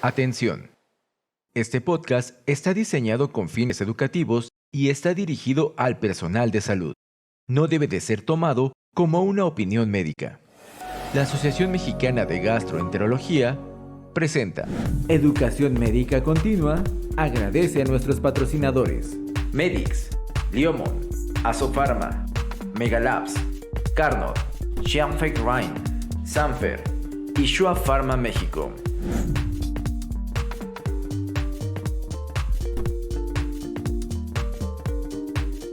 Atención. Este podcast está diseñado con fines educativos y está dirigido al personal de salud. No debe de ser tomado como una opinión médica. La Asociación Mexicana de Gastroenterología presenta Educación Médica Continua. Agradece a nuestros patrocinadores: Medix, Liomon, Asofarma, Megalabs, Carnot, Xianfeng Rhine, Sanfer y Shua Pharma México.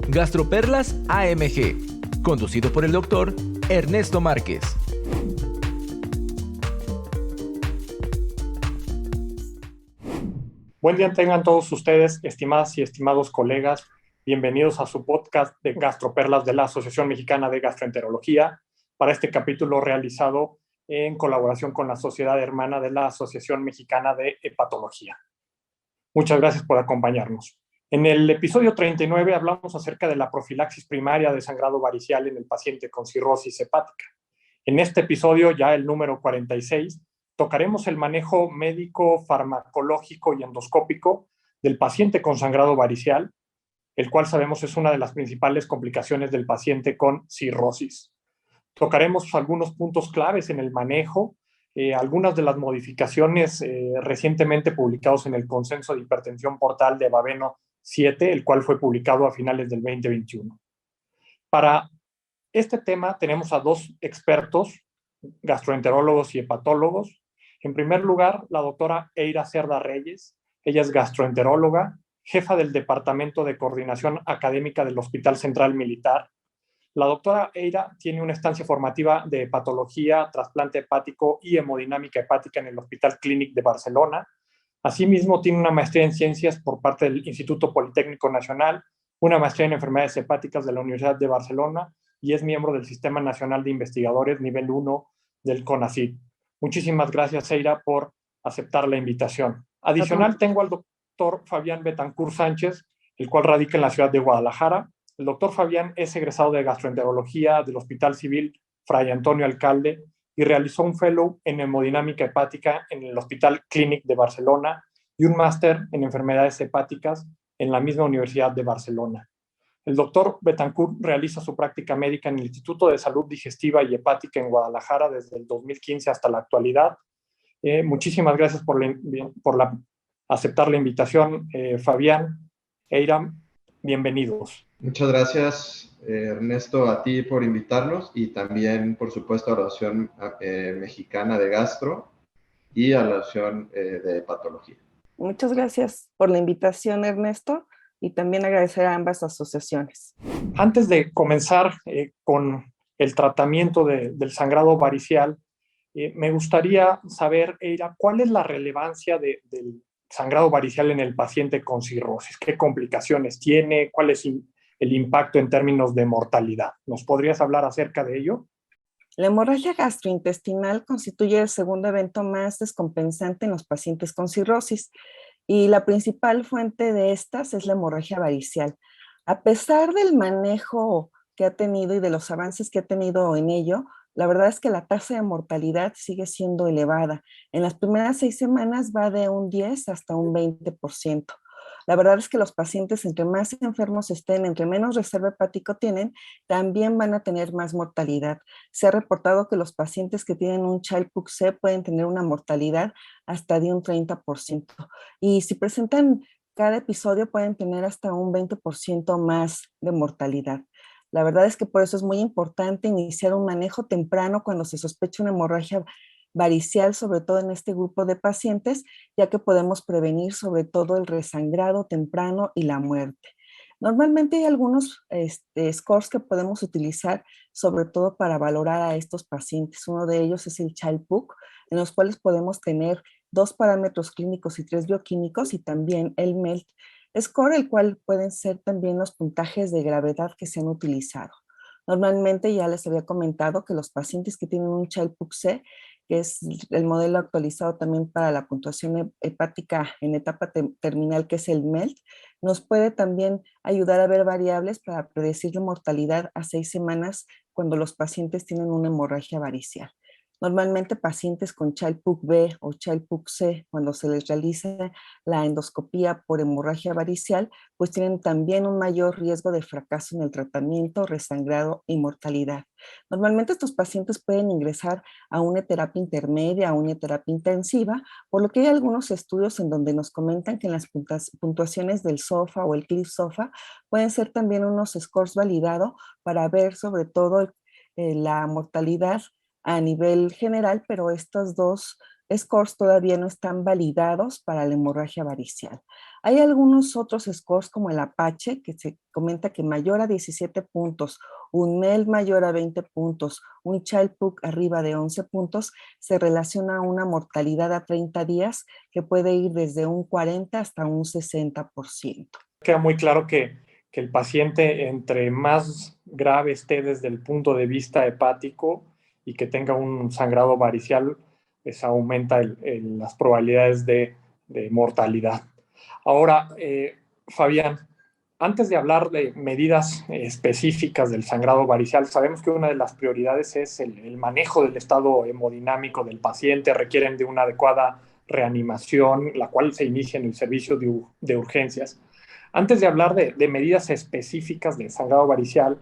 Gastroperlas AMG, conducido por el doctor Ernesto Márquez. Buen día tengan todos ustedes, estimadas y estimados colegas. Bienvenidos a su podcast de Gastroperlas de la Asociación Mexicana de Gastroenterología, para este capítulo realizado en colaboración con la Sociedad Hermana de la Asociación Mexicana de Hepatología. Muchas gracias por acompañarnos. En el episodio 39 hablamos acerca de la profilaxis primaria de sangrado varicial en el paciente con cirrosis hepática. En este episodio, ya el número 46, tocaremos el manejo médico, farmacológico y endoscópico del paciente con sangrado varicial, el cual sabemos es una de las principales complicaciones del paciente con cirrosis. Tocaremos algunos puntos claves en el manejo, algunas de las modificaciones recientemente publicados en el Consenso de Hipertensión Portal de Baveno 7, el cual fue publicado a finales del 2021. Para este tema tenemos a dos expertos, gastroenterólogos y hepatólogos. En primer lugar, la doctora Eira Cerda Reyes. Ella es gastroenteróloga, jefa del Departamento de Coordinación Académica del Hospital Central Militar. La doctora Eira tiene una estancia formativa de hepatología, trasplante hepático y hemodinámica hepática en el Hospital Clínic de Barcelona. Asimismo, tiene una maestría en ciencias por parte del Instituto Politécnico Nacional, una maestría en enfermedades hepáticas de la Universidad de Barcelona y es miembro del Sistema Nacional de Investigadores nivel 1 del CONACYT. Muchísimas gracias, Eira, por aceptar la invitación. Adicional, tengo al doctor Fabián Betancourt Sánchez, el cual radica en la ciudad de Guadalajara. El doctor Fabián es egresado de gastroenterología del Hospital Civil Fray Antonio Alcalde y realizó un fellow en hemodinámica hepática en el Hospital Clínic de Barcelona y un máster en enfermedades hepáticas en la misma Universidad de Barcelona. El doctor Betancourt realiza su práctica médica en el Instituto de Salud Digestiva y Hepática en Guadalajara desde el 2015 hasta la actualidad. Muchísimas gracias por aceptar la invitación, Fabián, Eira, bienvenidos. Muchas gracias, Ernesto, a ti por invitarnos y también, por supuesto, a la Asociación Mexicana de Gastro y a la Asociación de Hepatología. Muchas gracias por la invitación, Ernesto, y también agradecer a ambas asociaciones. Antes de comenzar con el tratamiento del sangrado varicial, me gustaría saber, Eira, ¿cuál es la relevancia del sangrado varicial en el paciente con cirrosis? ¿Qué complicaciones tiene? ¿Cuál es el impacto en términos de mortalidad? ¿Nos podrías hablar acerca de ello? La hemorragia gastrointestinal constituye el segundo evento más descompensante en los pacientes con cirrosis y la principal fuente de estas es la hemorragia varicial. A pesar del manejo que ha tenido y de los avances que ha tenido en ello, la verdad es que la tasa de mortalidad sigue siendo elevada. En las primeras 6 semanas va de un 10 hasta un 20%. La verdad es que los pacientes, entre más enfermos estén, entre menos reserva hepático tienen, también van a tener más mortalidad. Se ha reportado que los pacientes que tienen un Child-Pugh-C pueden tener una mortalidad hasta de un 30%. Y si presentan cada episodio, pueden tener hasta un 20% más de mortalidad. La verdad es que por eso es muy importante iniciar un manejo temprano cuando se sospecha una hemorragia varicial, sobre todo en este grupo de pacientes, ya que podemos prevenir sobre todo el resangrado temprano y la muerte. Normalmente hay algunos scores que podemos utilizar, sobre todo para valorar a estos pacientes. Uno de ellos es el Child-Pugh, en los cuales podemos tener 2 parámetros clínicos y 3 bioquímicos, y también el MELT score, el cual pueden ser también los puntajes de gravedad que se han utilizado. Normalmente ya les había comentado que los pacientes que tienen un Child-Pugh-C, que es el modelo actualizado también para la puntuación hepática en etapa terminal, que es el MELT, nos puede también ayudar a ver variables para predecir la mortalidad a 6 semanas cuando los pacientes tienen una hemorragia varicial. Normalmente pacientes con Child-Pugh-B o Child-Pugh-C, cuando se les realiza la endoscopía por hemorragia varicial, pues tienen también un mayor riesgo de fracaso en el tratamiento, resangrado y mortalidad. Normalmente estos pacientes pueden ingresar a una terapia intermedia, a una terapia intensiva, por lo que hay algunos estudios en donde nos comentan que en las puntuaciones del SOFA o el CLIF SOFA pueden ser también unos scores validados para ver sobre todo la mortalidad a nivel general, pero estos dos scores todavía no están validados para la hemorragia varicial. Hay algunos otros scores como el Apache, que se comenta que mayor a 17 puntos, un MEL mayor a 20 puntos, un Child-Pugh arriba de 11 puntos, se relaciona a una mortalidad a 30 días que puede ir desde un 40 hasta un 60%. Queda muy claro que el paciente, entre más grave esté desde el punto de vista hepático y que tenga un sangrado varicial, pues aumenta las probabilidades de mortalidad. Ahora, Fabián, antes de hablar de medidas específicas del sangrado varicial, sabemos que una de las prioridades es el manejo del estado hemodinámico del paciente, requieren de una adecuada reanimación, la cual se inicia en el servicio de urgencias. Antes de hablar de medidas específicas de sangrado varicial,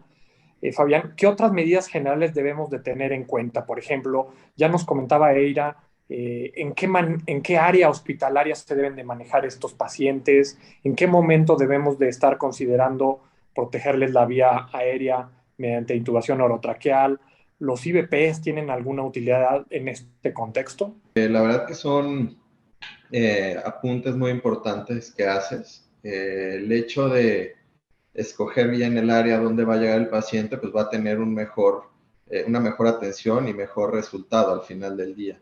Fabián, ¿qué otras medidas generales debemos de tener en cuenta? Por ejemplo, ya nos comentaba Eira, ¿en qué área hospitalaria se deben de manejar estos pacientes? ¿En qué momento debemos de estar considerando protegerles la vía aérea mediante intubación orotraqueal? ¿Los IVPs tienen alguna utilidad en este contexto? La verdad que son apuntes muy importantes que haces. El hecho de escoger bien el área donde va a llegar el paciente, pues va a tener una mejor atención y mejor resultado al final del día.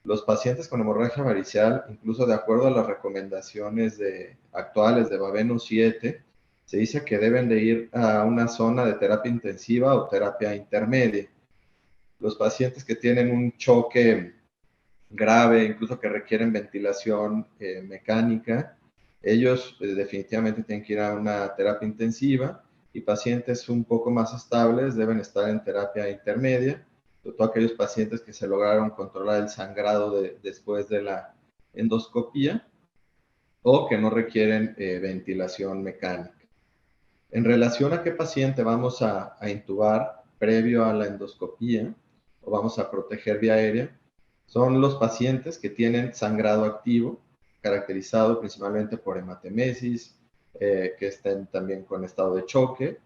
Los pacientes con hemorragia varicial, incluso de acuerdo a las recomendaciones actuales de Baveno 7, se dice que deben de ir a una zona de terapia intensiva o terapia intermedia. Los pacientes que tienen un choque grave, incluso que requieren ventilación mecánica, ellos definitivamente tienen que ir a una terapia intensiva, y pacientes un poco más estables deben estar en terapia intermedia, sobre todo aquellos pacientes que se lograron controlar el sangrado después de la endoscopía o que no requieren ventilación mecánica. En relación a qué paciente vamos a intubar previo a la endoscopía o vamos a proteger vía aérea, son los pacientes que tienen sangrado activo, caracterizado principalmente por hematemesis, que estén también con estado de choque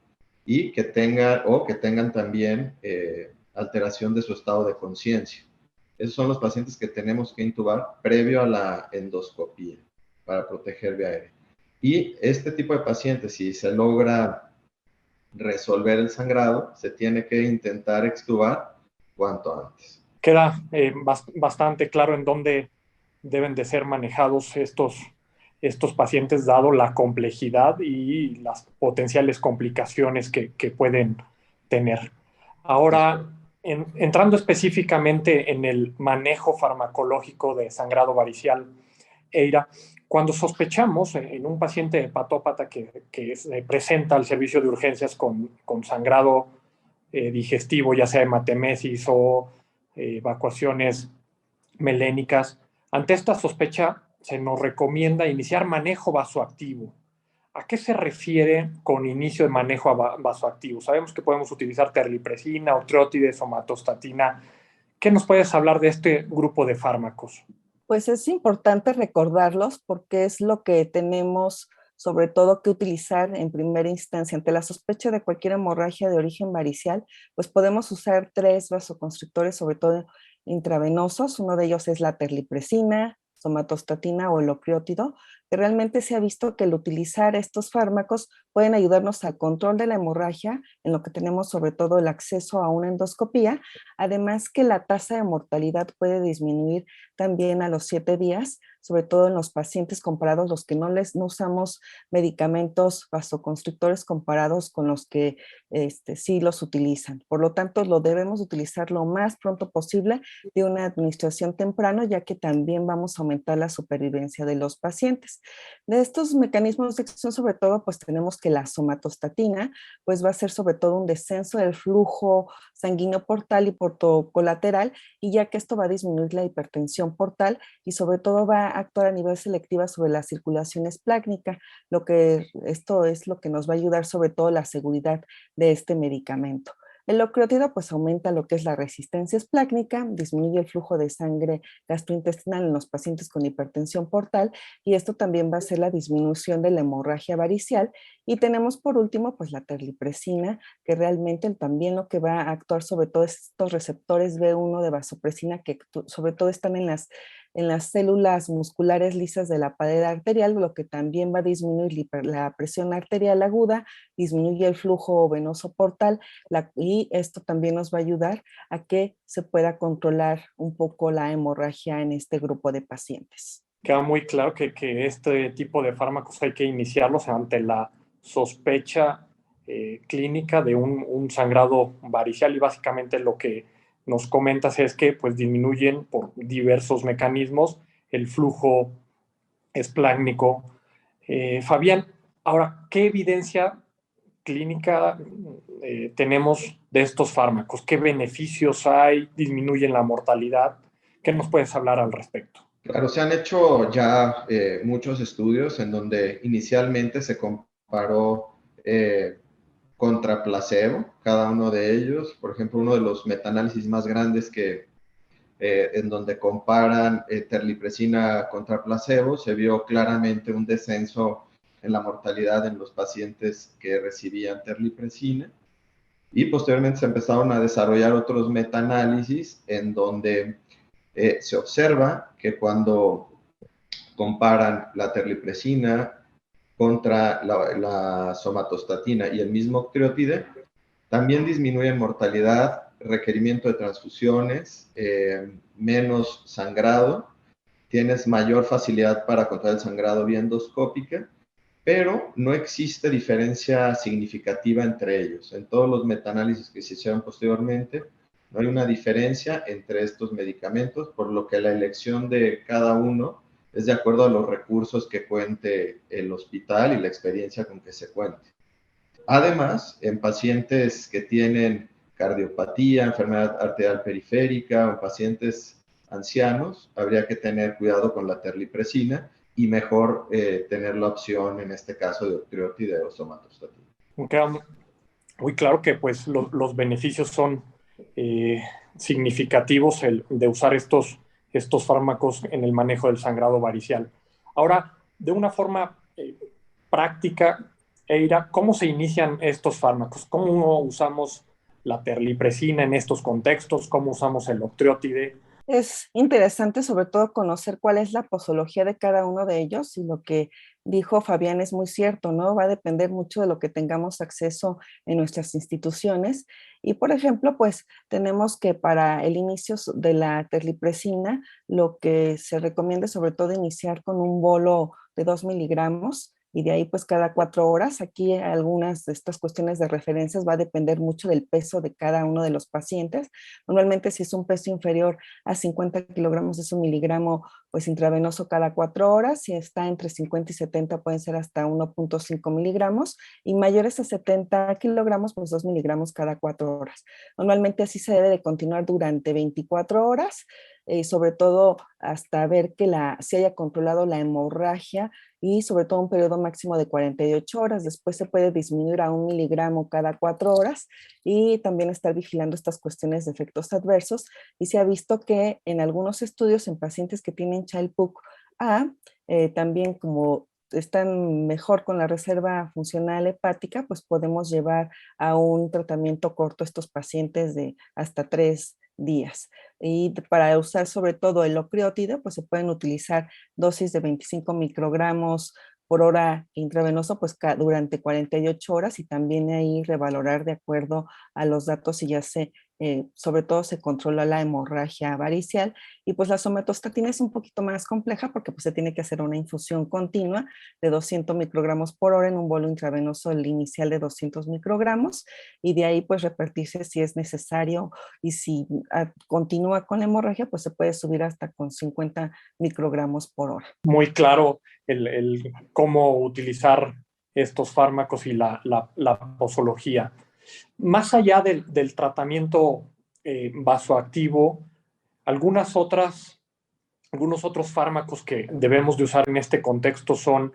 y que tengan también alteración de su estado de conciencia. Esos son los pacientes que tenemos que intubar previo a la endoscopía para proteger vía aérea. Y este tipo de pacientes, si se logra resolver el sangrado, se tiene que intentar extubar cuanto antes. Queda bastante claro en dónde deben de ser manejados estos pacientes, dado la complejidad y las potenciales complicaciones que pueden tener. Ahora, entrando específicamente en el manejo farmacológico de sangrado varicial, Eira, cuando sospechamos en un paciente hepatópata que se presenta al servicio de urgencias con sangrado digestivo, ya sea hematemesis o evacuaciones melénicas, ante esta sospecha se nos recomienda iniciar manejo vasoactivo. ¿A qué se refiere con inicio de manejo vasoactivo? Sabemos que podemos utilizar terlipresina, otriotides, somatostatina. ¿Qué nos puedes hablar de este grupo de fármacos? Pues es importante recordarlos porque es lo que tenemos sobre todo que utilizar en primera instancia. Ante la sospecha de cualquier hemorragia de origen varicial, pues podemos usar 3 vasoconstrictores, sobre todo intravenosos. Uno de ellos es la terlipresina, somatostatina o el opriótido, que realmente se ha visto que el utilizar estos fármacos pueden ayudarnos al control de la hemorragia, en lo que tenemos sobre todo el acceso a una endoscopía, además que la tasa de mortalidad puede disminuir también a los 7 días, sobre todo en los pacientes comparados, los que no usamos medicamentos vasoconstrictores comparados con los que sí los utilizan. Por lo tanto, lo debemos utilizar lo más pronto posible de una administración temprana, ya que también vamos a aumentar la supervivencia de los pacientes. pacientes. De estos mecanismos de acción, sobre todo, pues tenemos que la somatostatina, pues va a ser sobre todo un descenso del flujo sanguíneo portal y portocolateral, y ya que esto va a disminuir la hipertensión portal y sobre todo va a actuar a nivel selectiva sobre la circulación esplácnica, lo que esto es lo que nos va a ayudar sobre todo la seguridad de este medicamento. El locreotida pues aumenta lo que es la resistencia esplácnica, disminuye el flujo de sangre gastrointestinal en los pacientes con hipertensión portal y esto también va a hacer la disminución de la hemorragia varicial. Y tenemos por último pues la terlipresina, que realmente también lo que va a actuar sobre todo estos receptores B1 de vasopresina que sobre todo están en las células musculares lisas de la pared arterial, lo que también va a disminuir la presión arterial aguda, disminuye el flujo venoso portal y esto también nos va a ayudar a que se pueda controlar un poco la hemorragia en este grupo de pacientes. Queda muy claro que este tipo de fármacos hay que iniciarlos ante la sospecha clínica de un sangrado varicial, y básicamente lo que nos comentas es que pues disminuyen por diversos mecanismos el flujo esplácnico. Fabián, ahora, ¿qué evidencia clínica tenemos de estos fármacos? ¿Qué beneficios hay? ¿Disminuyen la mortalidad? ¿Qué nos puedes hablar al respecto? Claro, se han hecho ya muchos estudios en donde inicialmente se comparó contra placebo, cada uno de ellos. Por ejemplo, uno de los metaanálisis más grandes en donde comparan terlipresina contra placebo, se vio claramente un descenso en la mortalidad en los pacientes que recibían terlipresina. Y posteriormente se empezaron a desarrollar otros metaanálisis en donde se observa que cuando comparan la terlipresina contra la somatostatina y el mismo octreotide, también disminuyen mortalidad, requerimiento de transfusiones, menos sangrado, tienes mayor facilidad para controlar el sangrado vía endoscópica, pero no existe diferencia significativa entre ellos. En todos los metaanálisis que se hicieron posteriormente, no hay una diferencia entre estos medicamentos, por lo que la elección de cada uno es de acuerdo a los recursos que cuente el hospital y la experiencia con que se cuente. Además, en pacientes que tienen cardiopatía, enfermedad arterial periférica o pacientes ancianos, habría que tener cuidado con la terlipresina y mejor tener la opción, en este caso, de octreotide o somatostatina. Queda muy claro que pues los beneficios son eh, significativos de usar estos fármacos en el manejo del sangrado varicial. Ahora, de una forma práctica, Eira, ¿cómo se inician estos fármacos? ¿Cómo usamos la terlipresina en estos contextos? ¿Cómo usamos el octreotide? Es interesante sobre todo conocer cuál es la posología de cada uno de ellos y lo que dijo Fabián es muy cierto, ¿no? Va a depender mucho de lo que tengamos acceso en nuestras instituciones. Y por ejemplo, pues tenemos que para el inicio de la terlipresina, lo que se recomienda es sobre todo iniciar con un bolo de 2 miligramos y de ahí pues cada 4 horas. Aquí algunas de estas cuestiones de referencias va a depender mucho del peso de cada uno de los pacientes. Normalmente si es un peso inferior a 50 kilogramos es 1 miligramo pues intravenoso cada 4 horas. Si está entre 50 y 70 pueden ser hasta 1.5 miligramos y mayores a 70 kilogramos pues 2 miligramos cada 4 horas. Normalmente así se debe de continuar durante 24 horas, sobre todo hasta ver que se haya controlado la hemorragia y sobre todo un periodo máximo de 48 horas. Después se puede disminuir a 1 miligramo cada 4 horas y también estar vigilando estas cuestiones de efectos adversos. Y se ha visto que en algunos estudios en pacientes que tienen Child-Pugh-A, también como están mejor con la reserva funcional hepática, pues podemos llevar a un tratamiento corto estos pacientes de hasta 3 días. Y para usar sobre todo el ocreotide, pues se pueden utilizar dosis de 25 microgramos por hora intravenoso, pues durante 48 horas y también ahí revalorar de acuerdo a los datos si ya se sobre todo se controla la hemorragia varicial, y pues la somatostatina es un poquito más compleja porque pues se tiene que hacer una infusión continua de 200 microgramos por hora en un bolo intravenoso el inicial de 200 microgramos, y de ahí pues repartirse si es necesario, y si continúa con la hemorragia pues se puede subir hasta con 50 microgramos por hora. Muy claro el cómo utilizar estos fármacos y la posología. Más allá del tratamiento vasoactivo, algunos otros fármacos que debemos de usar en este contexto son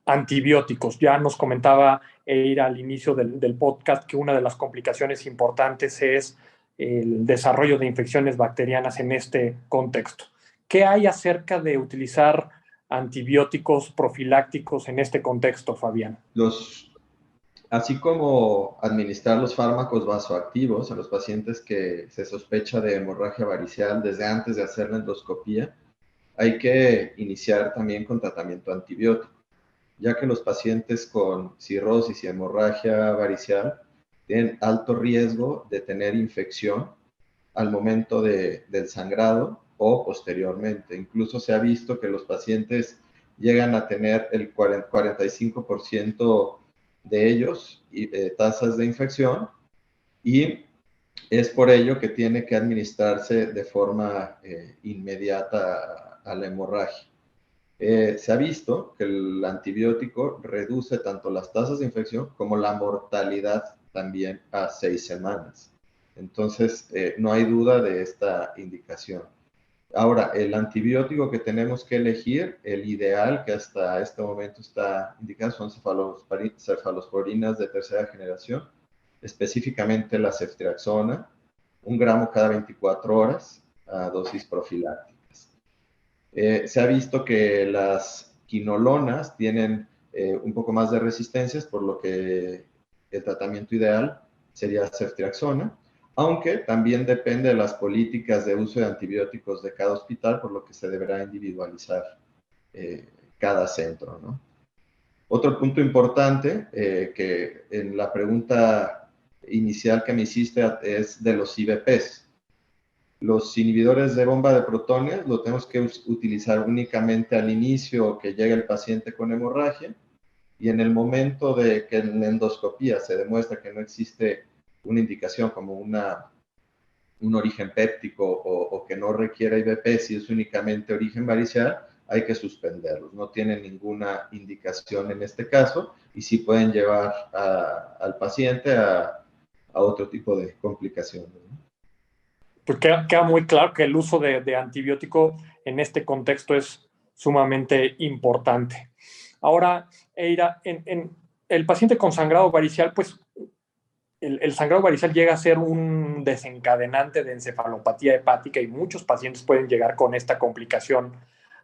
antibióticos. Ya nos comentaba Eira al inicio del podcast que una de las complicaciones importantes es el desarrollo de infecciones bacterianas en este contexto. ¿Qué hay acerca de utilizar antibióticos profilácticos en este contexto, Fabián? Así como administrar los fármacos vasoactivos a los pacientes que se sospecha de hemorragia varicial desde antes de hacer la endoscopía, hay que iniciar también con tratamiento antibiótico, ya que los pacientes con cirrosis y hemorragia varicial tienen alto riesgo de tener infección al momento del sangrado o posteriormente. Incluso se ha visto que los pacientes llegan a tener el 45% de ellos tasas de infección, y es por ello que tiene que administrarse de forma inmediata a la hemorragia. Se ha visto que el antibiótico reduce tanto las tasas de infección como la mortalidad también a 6 semanas. Entonces, no hay duda de esta indicación. Ahora, el antibiótico que tenemos que elegir, el ideal que hasta este momento está indicado, son cefalosporinas de tercera generación, específicamente la ceftriaxona, 1 gramo cada 24 horas a dosis profilácticas. Se ha visto que las quinolonas tienen un poco más de resistencias, por lo que el tratamiento ideal sería ceftriaxona, aunque también depende de las políticas de uso de antibióticos de cada hospital, por lo que se deberá individualizar cada centro, ¿no? Otro punto importante que en la pregunta inicial que me hiciste es de los IBPs. Los inhibidores de bomba de protones lo tenemos que utilizar únicamente al inicio que llega el paciente con hemorragia, y en el momento de que en la endoscopía se demuestra que no existe una indicación como un origen péptico o que no requiere IBP, si es únicamente origen varicial, hay que suspenderlos. No tienen ninguna indicación en este caso y sí pueden llevar al paciente a otro tipo de complicaciones, ¿no? Pues queda muy claro que el uso de antibiótico en este contexto es sumamente importante. Ahora, Eira, en el paciente con sangrado varicial, pues el sangrado varicial llega a ser un desencadenante de encefalopatía hepática y muchos pacientes pueden llegar con esta complicación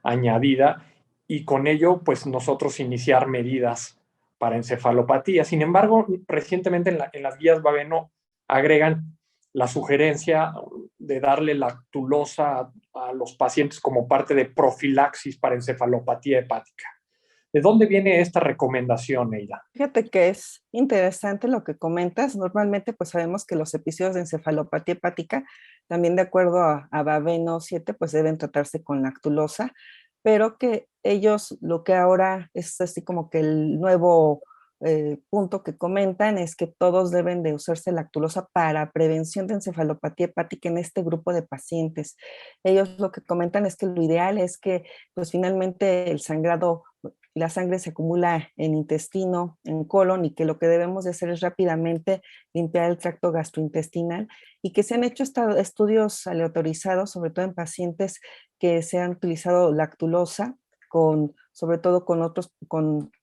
añadida y con ello, pues nosotros iniciar medidas para encefalopatía. Sin embargo, recientemente en las guías Baveno agregan la sugerencia de darle lactulosa a los pacientes como parte de profilaxis para encefalopatía hepática. ¿De dónde viene esta recomendación, Eira? Fíjate que es interesante lo que comentas. Normalmente pues sabemos que los episodios de encefalopatía hepática, también de acuerdo a Baveno 7, pues deben tratarse con lactulosa, pero que ellos lo que ahora es así como que el nuevo punto que comentan es que todos deben de usarse lactulosa para prevención de encefalopatía hepática en este grupo de pacientes. Ellos lo que comentan es que lo ideal es que pues finalmente el sangrado, la sangre se acumula en intestino, en colon, y que lo que debemos de hacer es rápidamente limpiar el tracto gastrointestinal, y que se han hecho estudios aleatorizados, sobre todo en pacientes que se han utilizado lactulosa, sobre todo con otros,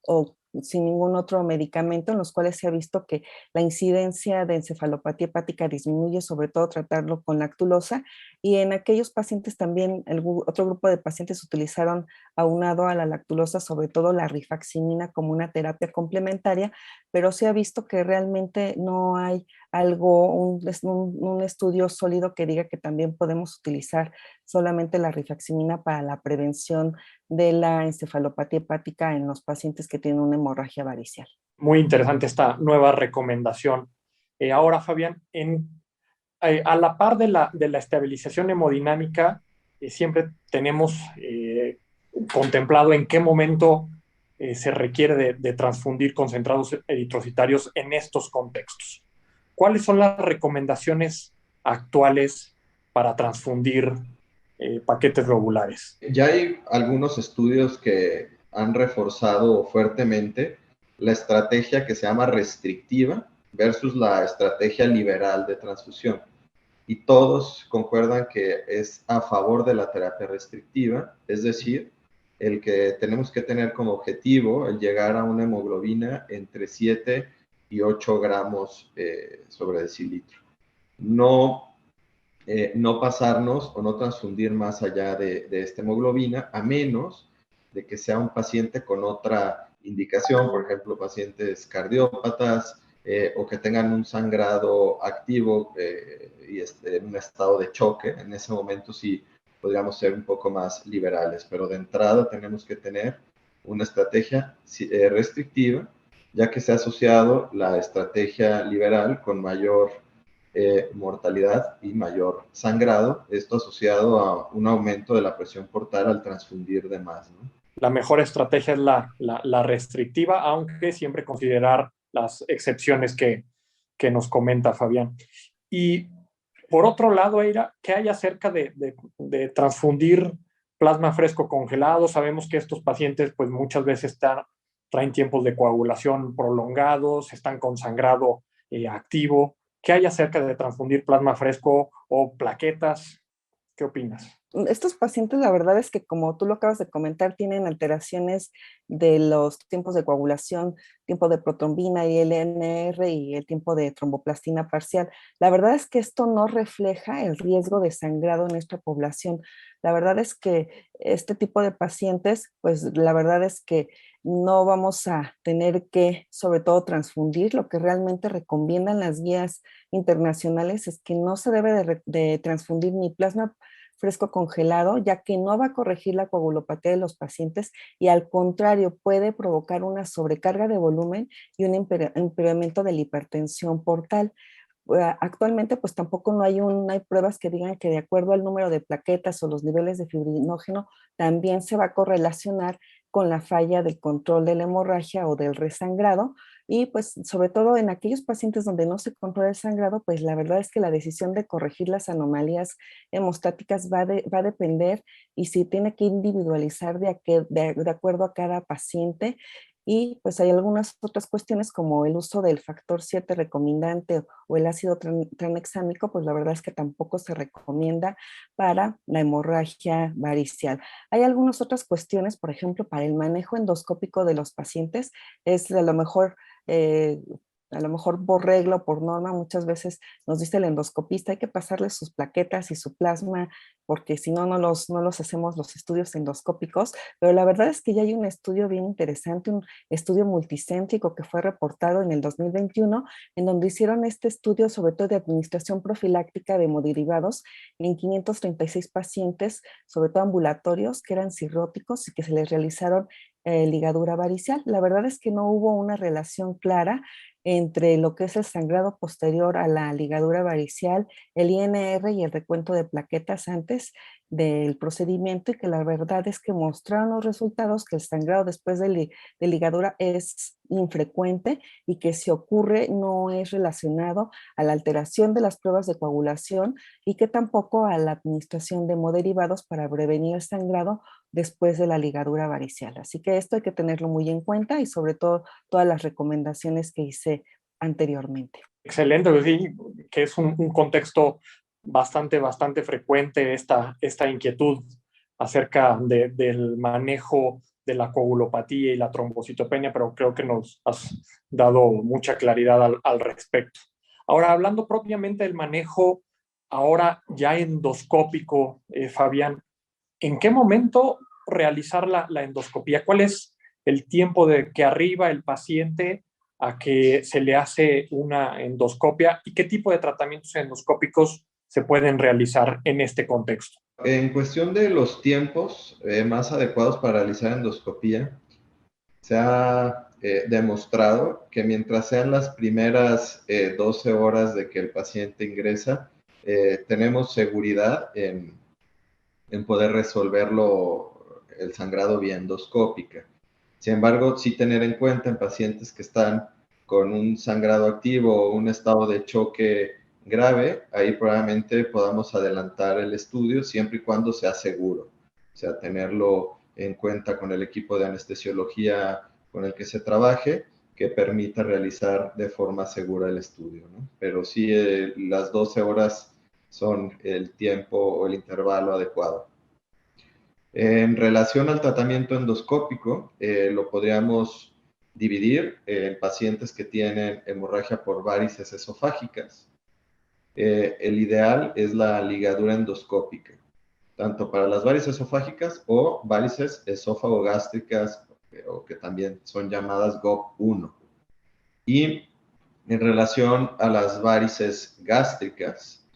o sin ningún otro medicamento, en los cuales se ha visto que la incidencia de encefalopatía hepática disminuye, sobre todo tratarlo con lactulosa, y en aquellos pacientes también, otro grupo de pacientes utilizaron aunado a la lactulosa, sobre todo la rifaximina como una terapia complementaria, pero se ha visto que realmente no hay un estudio sólido que diga que también podemos utilizar solamente la rifaximina para la prevención de la encefalopatía hepática en los pacientes que tienen una hemorragia varicial. Muy interesante esta nueva recomendación. Ahora, Fabián, en A la par de la estabilización hemodinámica, siempre tenemos contemplado en qué momento se requiere de transfundir concentrados eritrocitarios en estos contextos. ¿Cuáles son las recomendaciones actuales para transfundir paquetes globulares? Ya hay algunos estudios que han reforzado fuertemente la estrategia que se llama restrictiva versus la estrategia liberal de transfusión. Y todos concuerdan que es a favor de la terapia restrictiva, es decir, el que tenemos que tener como objetivo el llegar a una hemoglobina entre 7 y 8 gramos sobre decilitro. No pasarnos o no transfundir más allá de esta hemoglobina, a menos de que sea un paciente con otra indicación, por ejemplo, pacientes cardiópatas, o que tengan un sangrado activo y en un estado de choque. En ese momento sí podríamos ser un poco más liberales, pero de entrada tenemos que tener una estrategia restrictiva, ya que se ha asociado la estrategia liberal con mayor mortalidad y mayor sangrado, esto asociado a un aumento de la presión portal al transfundir de más, ¿no? La mejor estrategia es la restrictiva, aunque siempre considerar las excepciones que nos comenta Fabián. Y por otro lado, Eira, ¿qué hay acerca de transfundir plasma fresco congelado? Sabemos que estos pacientes pues muchas veces traen tiempos de coagulación prolongados, están con sangrado activo. ¿Qué hay acerca de transfundir plasma fresco o plaquetas? ¿Qué opinas? Estos pacientes, la verdad es que como tú lo acabas de comentar, tienen alteraciones de los tiempos de coagulación, tiempo de protrombina y LNR y el tiempo de tromboplastina parcial. La verdad es que esto no refleja el riesgo de sangrado en nuestra población. La verdad es que este tipo de pacientes, pues la verdad es que no vamos a tener que, sobre todo, transfundir. Lo que realmente recomiendan las guías internacionales es que no se debe de transfundir ni plasma fresco congelado, ya que no va a corregir la coagulopatía de los pacientes y al contrario puede provocar una sobrecarga de volumen y un empeoramiento de la hipertensión portal. Actualmente pues tampoco no hay pruebas que digan que de acuerdo al número de plaquetas o los niveles de fibrinógeno también se va a correlacionar con la falla del control de la hemorragia o del resangrado. Y pues sobre todo en aquellos pacientes donde no se controla el sangrado, pues la verdad es que la decisión de corregir las anomalías hemostáticas va a depender y si tiene que individualizar de acuerdo a cada paciente. Y pues hay algunas otras cuestiones como el uso del factor 7 recomendante o el ácido tranexámico, pues la verdad es que tampoco se recomienda para la hemorragia varicial. Hay algunas otras cuestiones, por ejemplo, para el manejo endoscópico de los pacientes, es eh, a lo mejor por regla o por norma, muchas veces nos dice el endoscopista, hay que pasarle sus plaquetas y su plasma, porque si no, no los hacemos los estudios endoscópicos, pero la verdad es que ya hay un estudio bien interesante, un estudio multicéntrico que fue reportado en el 2021, en donde hicieron este estudio sobre todo de administración profiláctica de hemoderivados en 536 pacientes, sobre todo ambulatorios, que eran cirróticos y que se les realizaron ligadura varicial. La verdad es que no hubo una relación clara entre lo que es el sangrado posterior a la ligadura varicial, el INR y el recuento de plaquetas antes del procedimiento, y que la verdad es que mostraron los resultados que el sangrado después de ligadura es infrecuente y que si ocurre no es relacionado a la alteración de las pruebas de coagulación y que tampoco a la administración de hemoderivados para prevenir el sangrado después de la ligadura varicial. Así que esto hay que tenerlo muy en cuenta y sobre todo todas las recomendaciones que hice anteriormente. Excelente, sí, que es un contexto bastante frecuente esta inquietud acerca del manejo de la coagulopatía y la trombocitopenia, pero creo que nos has dado mucha claridad al respecto. Ahora, hablando propiamente del manejo, ahora ya endoscópico, Fabián, ¿en qué momento realizar la endoscopía? ¿Cuál es el tiempo de que arriba el paciente a que se le hace una endoscopia y qué tipo de tratamientos endoscópicos se pueden realizar en este contexto? En cuestión de los tiempos más adecuados para realizar endoscopía, se ha demostrado que mientras sean las primeras 12 horas de que el paciente ingresa, tenemos seguridad en poder resolverlo el sangrado vía endoscópica. Sin embargo, sí tener en cuenta en pacientes que están con un sangrado activo o un estado de choque grave, ahí probablemente podamos adelantar el estudio siempre y cuando sea seguro. O sea, tenerlo en cuenta con el equipo de anestesiología con el que se trabaje, que permita realizar de forma segura el estudio, ¿no? Pero sí, las 12 horas son el tiempo o el intervalo adecuado. En relación al tratamiento endoscópico, lo podríamos dividir en pacientes que tienen hemorragia por varices esofágicas. El ideal es la ligadura endoscópica, tanto para las varices esofágicas o varices esófago-gástricas, o que también son llamadas GOP1. Y en relación a las varices gástricas,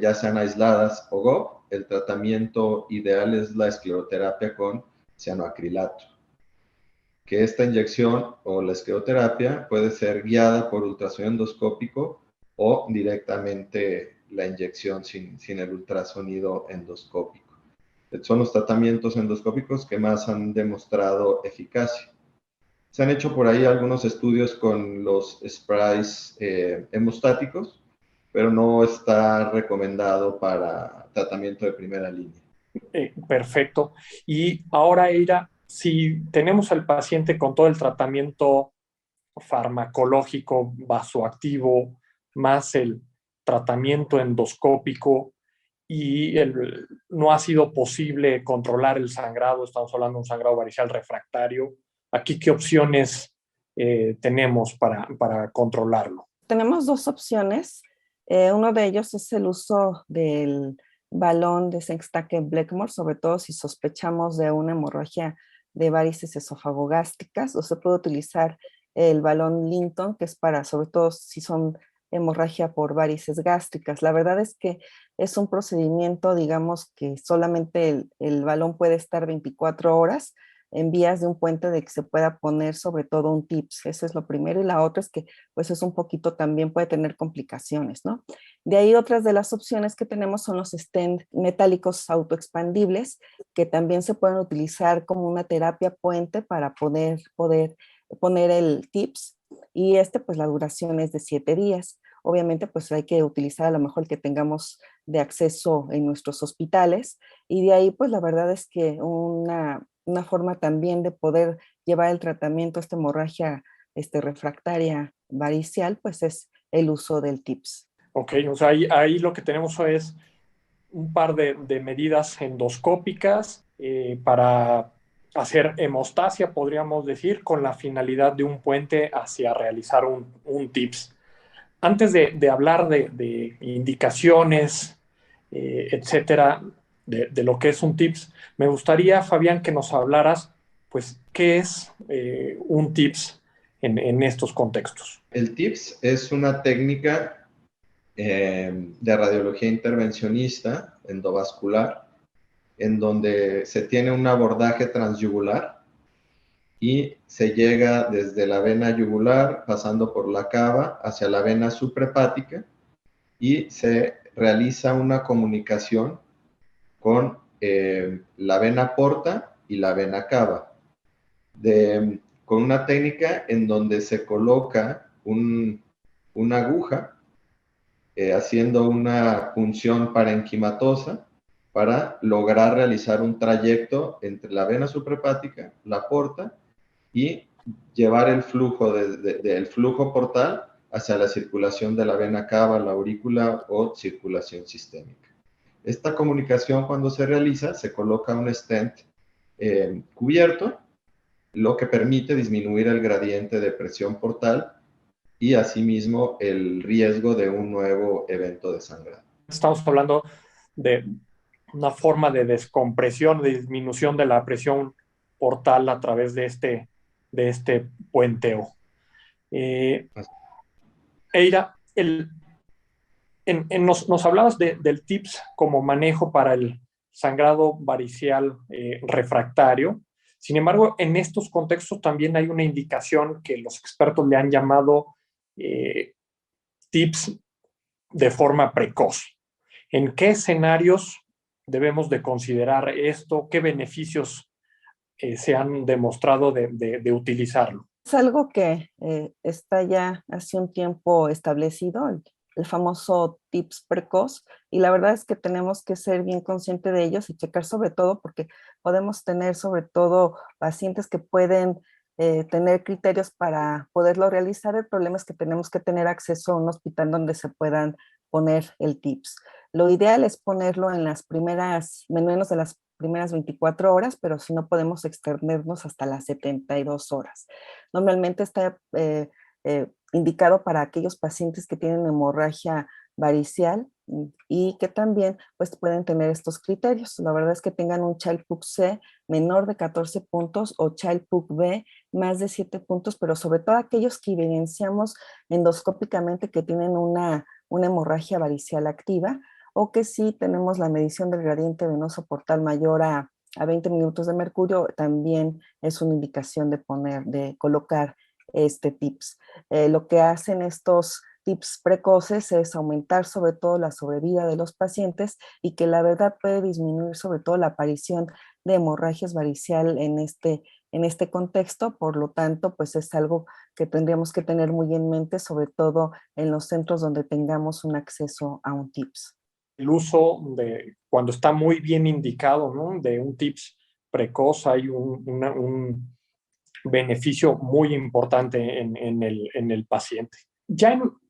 ya sean aisladas o GOP, el tratamiento ideal es la escleroterapia con cianoacrilato. Que esta inyección o la escleroterapia puede ser guiada por ultrasonido endoscópico o directamente la inyección sin el ultrasonido endoscópico. Son los tratamientos endoscópicos que más han demostrado eficacia. Se han hecho por ahí algunos estudios con los sprays hemostáticos, pero no está recomendado para tratamiento de primera línea. Perfecto. Y ahora, Eira, si tenemos al paciente con todo el tratamiento farmacológico vasoactivo, más el tratamiento endoscópico, y no ha sido posible controlar el sangrado, estamos hablando de un sangrado varicial refractario, ¿aquí qué opciones tenemos para controlarlo? Tenemos dos opciones. Uno de ellos es el uso del balón de Sengstacke-Blackmore, sobre todo si sospechamos de una hemorragia de varices esofagogástricas, o se puede utilizar el balón Linton, que es para, sobre todo si son hemorragia por varices gástricas. La verdad es que es un procedimiento, digamos, que solamente el balón puede estar 24 horas en vías de un puente de que se pueda poner sobre todo un TIPS. Eso es lo primero. Y la otra es que pues es un poquito también puede tener complicaciones, ¿no? De ahí otras de las opciones que tenemos son los stent metálicos autoexpandibles, que también se pueden utilizar como una terapia puente para poder poner el TIPS. Y pues la duración es de 7 días. Obviamente pues hay que utilizar a lo mejor el que tengamos de acceso en nuestros hospitales, y de ahí pues la verdad es que una forma también de poder llevar el tratamiento a esta hemorragia refractaria varicial, pues es el uso del TIPS. Ok, o sea, ahí lo que tenemos es un par de medidas endoscópicas para hacer hemostasia, podríamos decir, con la finalidad de un puente hacia realizar un TIPS. Antes de hablar de indicaciones, etcétera, de lo que es un TIPS, me gustaría, Fabián, que nos hablaras, pues, ¿qué es un TIPS en estos contextos? El TIPS es una técnica de radiología intervencionista endovascular, en donde se tiene un abordaje transyugular y se llega desde la vena yugular, pasando por la cava, hacia la vena suprahepática, y se realiza una comunicación con la vena porta y la vena cava, con una técnica en donde se coloca una aguja haciendo una punción parenquimatosa para lograr realizar un trayecto entre la vena suprahepática, la porta, y llevar el flujo del flujo portal hacia la circulación de la vena cava, la aurícula o circulación sistémica. Esta comunicación, cuando se realiza, se coloca un stent cubierto, lo que permite disminuir el gradiente de presión portal y asimismo el riesgo de un nuevo evento de sangrado. Estamos hablando de una forma de descompresión, de disminución de la presión portal a través de este puenteo. Eira, nos hablabas del TIPS como manejo para el sangrado varicial refractario. Sin embargo, en estos contextos también hay una indicación que los expertos le han llamado TIPS de forma precoz. ¿En qué escenarios debemos de considerar esto? ¿Qué beneficios se han demostrado de utilizarlo? Es algo que está ya hace un tiempo establecido, el famoso tips precoz, y la verdad es que tenemos que ser bien conscientes de ellos y checar sobre todo porque podemos tener sobre todo pacientes que pueden tener criterios para poderlo realizar. El problema es que tenemos que tener acceso a un hospital donde se puedan poner el tips. Lo ideal es ponerlo en las primeras, menos de las primeras 24 horas, pero si no podemos extendernos hasta las 72 horas. Normalmente está indicado para aquellos pacientes que tienen hemorragia varicial y que también pues, pueden tener estos criterios. La verdad es que tengan un Child-Pugh C menor de 14 puntos o Child-Pugh B más de 7 puntos, pero sobre todo aquellos que evidenciamos endoscópicamente que tienen una hemorragia varicial activa o que sí tenemos la medición del gradiente venoso portal mayor a 20 minutos de mercurio, también es una indicación de colocar este tips. Lo que hacen estos tips precoces es aumentar sobre todo la sobrevida de los pacientes y que la verdad puede disminuir sobre todo la aparición de hemorragias varicial en este contexto. Por lo tanto, pues es algo que tendríamos que tener muy en mente, sobre todo en los centros donde tengamos un acceso a un tips. El uso de, cuando está muy bien indicado, ¿no?, de un tips precoz, hay un beneficio muy importante en el paciente.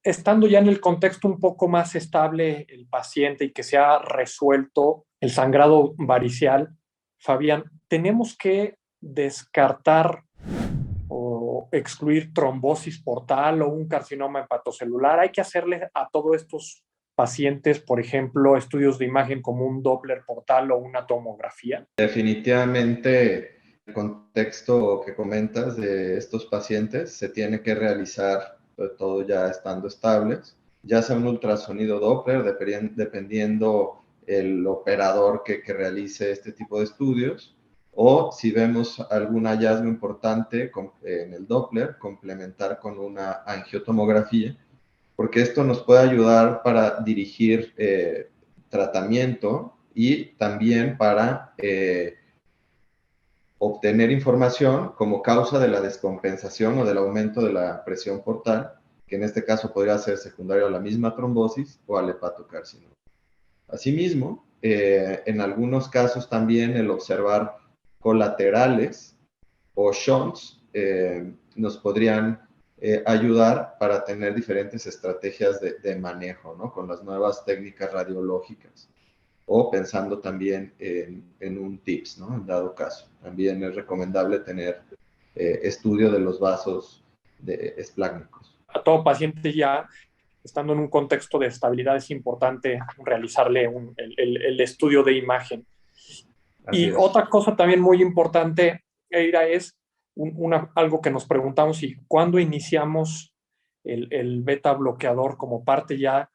Estando ya en el contexto un poco más estable el paciente y que se ha resuelto el sangrado varicial, Fabián, tenemos que descartar o excluir trombosis portal o un carcinoma hepatocelular. Hay que hacerle a todos estos pacientes, por ejemplo, estudios de imagen como un Doppler portal o una tomografía. Definitivamente, el contexto que comentas de estos pacientes se tiene que realizar, sobre todo ya estando estables, ya sea un ultrasonido Doppler, dependiendo el operador que realice este tipo de estudios, o si vemos algún hallazgo importante en el Doppler, complementar con una angiotomografía, porque esto nos puede ayudar para dirigir tratamiento y también para obtener información como causa de la descompensación o del aumento de la presión portal, que en este caso podría ser secundario a la misma trombosis o al hepatocarcinoma. Asimismo, en algunos casos también el observar colaterales o shunts nos podrían ayudar para tener diferentes estrategias de manejo, ¿no?, con las nuevas técnicas radiológicas, o pensando también en un TIPS, ¿no?, en dado caso. También es recomendable tener estudio de los vasos esplácnicos. A todo paciente ya estando en un contexto de estabilidad es importante realizarle el estudio de imagen. Así Y es. otra cosa también muy importante, Eira, es algo que nos preguntamos, y cuándo iniciamos el beta bloqueador como parte ya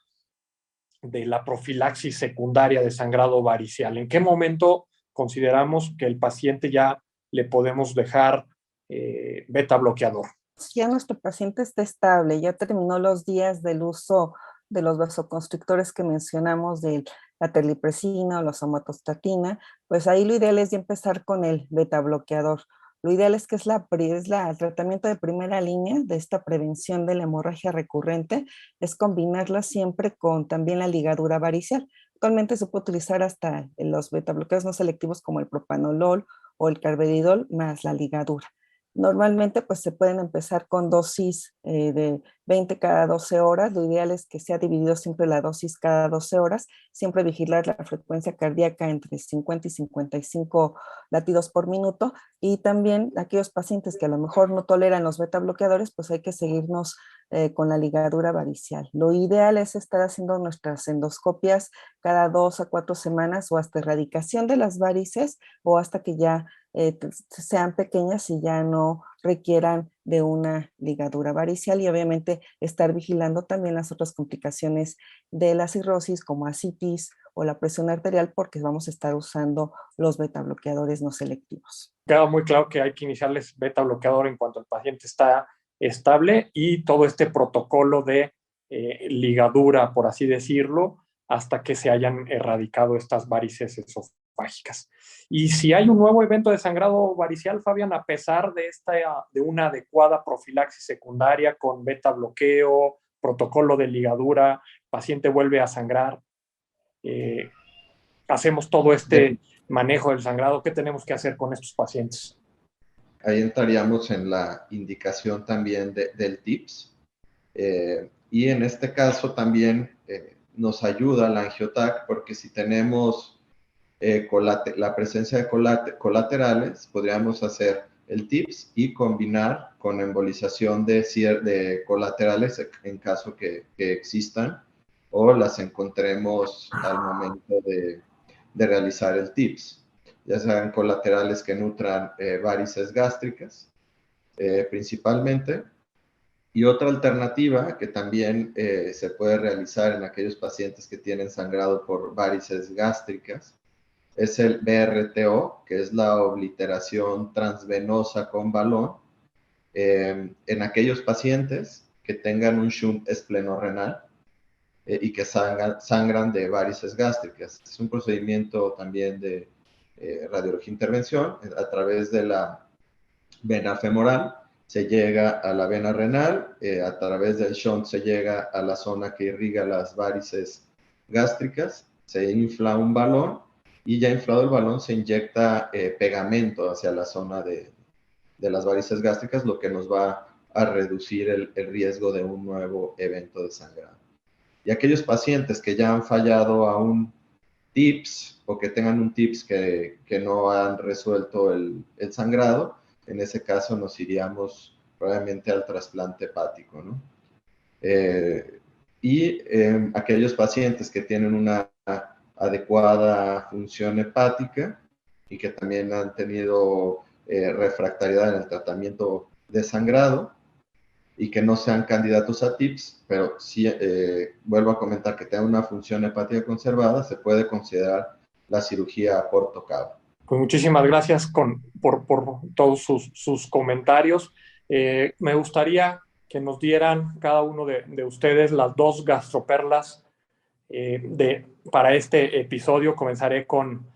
de la profilaxis secundaria de sangrado varicial. ¿En qué momento consideramos que el paciente ya le podemos dejar beta bloqueador? Si ya nuestro paciente está estable, ya terminó los días del uso de los vasoconstrictores que mencionamos, de la terlipresina o la somatostatina, pues ahí lo ideal es ya empezar con el beta bloqueador. Lo ideal es que es el tratamiento de primera línea de esta prevención de la hemorragia recurrente, es combinarla siempre con también la ligadura varicial. Actualmente se puede utilizar hasta los beta bloqueadores no selectivos como el propanolol o el carvedilol más la ligadura. Normalmente pues se pueden empezar con dosis de 20 cada 12 horas. Lo ideal es que sea dividido siempre la dosis cada 12 horas. Siempre vigilar la frecuencia cardíaca entre 50 y 55 latidos por minuto. Y también aquellos pacientes que a lo mejor no toleran los beta bloqueadores, pues hay que seguirnos con la ligadura varicial. Lo ideal es estar haciendo nuestras endoscopias cada 2 a 4 semanas o hasta erradicación de las varices o hasta que ya sean pequeñas y ya no requieran de una ligadura varicial, y obviamente estar vigilando también las otras complicaciones de la cirrosis como ascitis o la presión arterial, porque vamos a estar usando los beta bloqueadores no selectivos. Queda muy claro que hay que iniciarles beta bloqueador en cuanto el paciente está estable, y todo este protocolo de ligadura, por así decirlo, hasta que se hayan erradicado estas varices esofágicas. Y si hay un nuevo evento de sangrado varicial, Fabián, a pesar de una adecuada profilaxis secundaria con beta bloqueo, protocolo de ligadura, paciente vuelve a sangrar, hacemos todo este manejo del sangrado, ¿qué tenemos que hacer con estos pacientes? Ahí entraríamos en la indicación también del TIPS. Y en este caso también nos ayuda la angiotac, porque si tenemos la presencia de colaterales, podríamos hacer el TIPS y combinar con embolización de colaterales en caso que existan o las encontremos al momento de realizar el TIPS, ya sean colaterales que nutran varices gástricas principalmente. Y otra alternativa que también se puede realizar en aquellos pacientes que tienen sangrado por varices gástricas es el BRTO, que es la obliteración transvenosa con balón, en aquellos pacientes que tengan un shunt esplenorrenal y que sangran de varices gástricas. Es un procedimiento también de radiología intervención a través de la vena femoral. Se llega a la vena renal, a través del shunt se llega a la zona que irriga las varices gástricas, se infla un balón y ya inflado el balón se inyecta pegamento hacia la zona de las varices gástricas, lo que nos va a reducir el riesgo de un nuevo evento de sangrado. Y aquellos pacientes que ya han fallado a un TIPS o que tengan un TIPS que no han resuelto el sangrado, en ese caso nos iríamos probablemente al trasplante hepático, ¿no? Aquellos pacientes que tienen una adecuada función hepática y que también han tenido refractariedad en el tratamiento de sangrado y que no sean candidatos a TIPS, pero sí vuelvo a comentar que tengan una función hepática conservada, se puede considerar la cirugía por tocado. Pues muchísimas gracias por todos sus comentarios. Me gustaría que nos dieran cada uno de ustedes las 2 gastroperlas para este episodio. Comenzaré con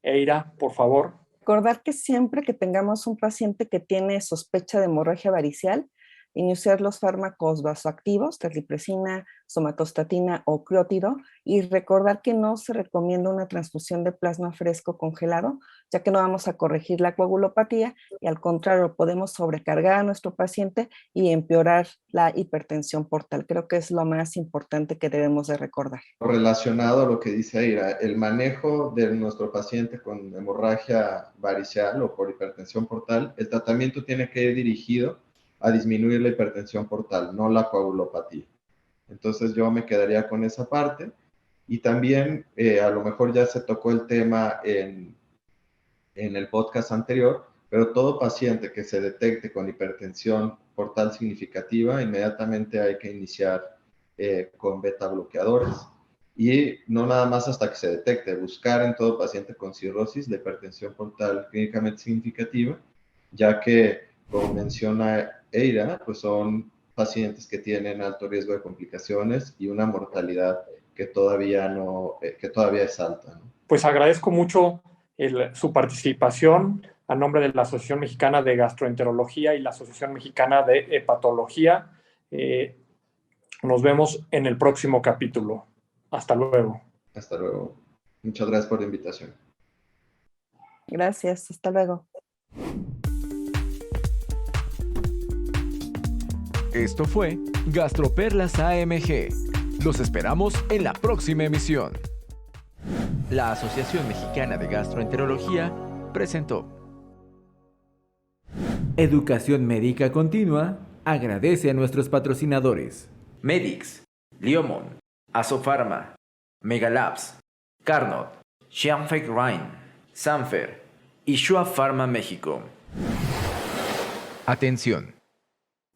Eira, por favor. Recordar que siempre que tengamos un paciente que tiene sospecha de hemorragia varicial, iniciar los fármacos vasoactivos, terlipresina, somatostatina o criótido, y recordar que no se recomienda una transfusión de plasma fresco congelado, ya que no vamos a corregir la coagulopatía y al contrario podemos sobrecargar a nuestro paciente y empeorar la hipertensión portal. Creo que es lo más importante que debemos de recordar. Relacionado a lo que dice Aira, el manejo de nuestro paciente con hemorragia varicial o por hipertensión portal, el tratamiento tiene que ir dirigido a disminuir la hipertensión portal, no la coagulopatía. Entonces yo me quedaría con esa parte. Y también a lo mejor ya se tocó el tema en el podcast anterior, pero todo paciente que se detecte con hipertensión portal significativa, inmediatamente hay que iniciar con beta bloqueadores. Y no nada más hasta que se detecte, buscar en todo paciente con cirrosis la hipertensión portal clínicamente significativa, ya que, como menciona Eira, pues son pacientes que tienen alto riesgo de complicaciones y una mortalidad que todavía es alta, ¿no? Pues agradezco mucho su participación a nombre de la Asociación Mexicana de Gastroenterología y la Asociación Mexicana de Hepatología. Nos vemos en el próximo capítulo. Hasta luego. Hasta luego. Muchas gracias por la invitación. Gracias, hasta luego. Esto fue Gastroperlas AMG. Los esperamos en la próxima emisión. La Asociación Mexicana de Gastroenterología presentó. Educación Médica Continua agradece a nuestros patrocinadores: Medix, Liomon, Asofarma, Megalabs, Carnot, Xianfeng Rhine, Sanfer y Shua Pharma México. Atención.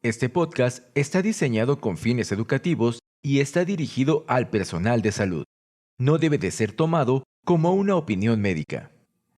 Este podcast está diseñado con fines educativos y está dirigido al personal de salud. No debe de ser tomado como una opinión médica.